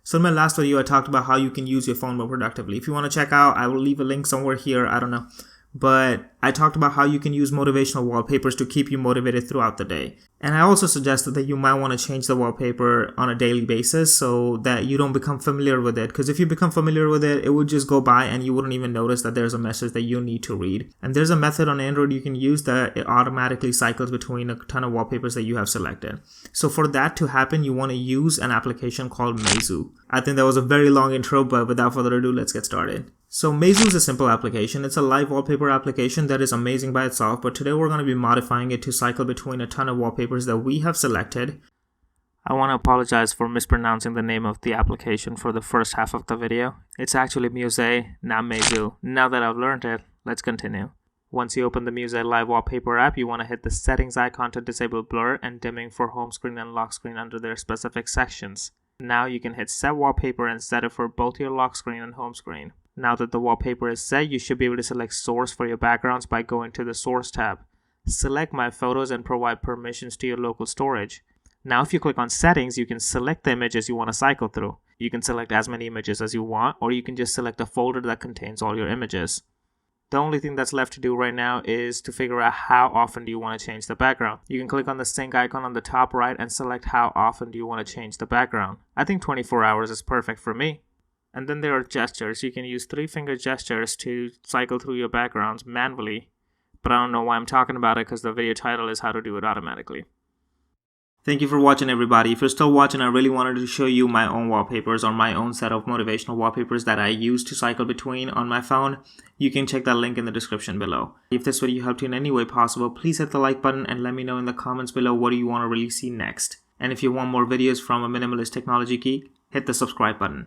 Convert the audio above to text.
So in my last video, I talked about how you can use your phone more productively. If you want to check out, I will leave a link somewhere here. I don't know. But I talked about how you can use motivational wallpapers to keep you motivated throughout the day. And I also suggested that you might want to change the wallpaper on a daily basis so that you don't become familiar with it. Because if you become familiar with it, it would just go by and you wouldn't even notice that there's a message that you need to read. And there's a method on Android you can use that it automatically cycles between a ton of wallpapers that you have selected. So for that to happen, you want to use an application called Muzei. I think that was a very long intro, but without further ado, let's get started. So Muzei is a simple application. It's a live wallpaper application that is amazing by itself, but today we're going to be modifying it to cycle between a ton of wallpapers that we have selected. I want to apologize for mispronouncing the name of the application for the first half of the video. It's actually Muzei, not Muzei. Now that I've learned it, let's continue. Once you open the Muzei Live Wallpaper app, you want to hit the settings icon to disable blur and dimming for home screen and lock screen under their specific sections. Now you can hit set wallpaper and set it for both your lock screen and home screen. Now that the wallpaper is set, you should be able to select source for your backgrounds by going to the source tab. Select my photos and provide permissions to your local storage. Now if you click on settings, you can select the images you want to cycle through. You can select as many images as you want, or you can just select a folder that contains all your images. The only thing that's left to do right now is to figure out how often do you want to change the background. You can click on the sync icon on the top right and select how often do you want to change the background. I think 24 hours is perfect for me. And then there are gestures. You can use 3-finger gestures to cycle through your backgrounds manually. But I don't know why I'm talking about it because the video title is how to do it automatically. Thank you for watching, everybody. If you're still watching, I really wanted to show you my own wallpapers or my own set of motivational wallpapers that I use to cycle between on my phone. You can check that link in the description below. If this video helped you in any way possible, please hit the like button and let me know in the comments below what do you want to really see next. And if you want more videos from a minimalist technology geek, hit the subscribe button.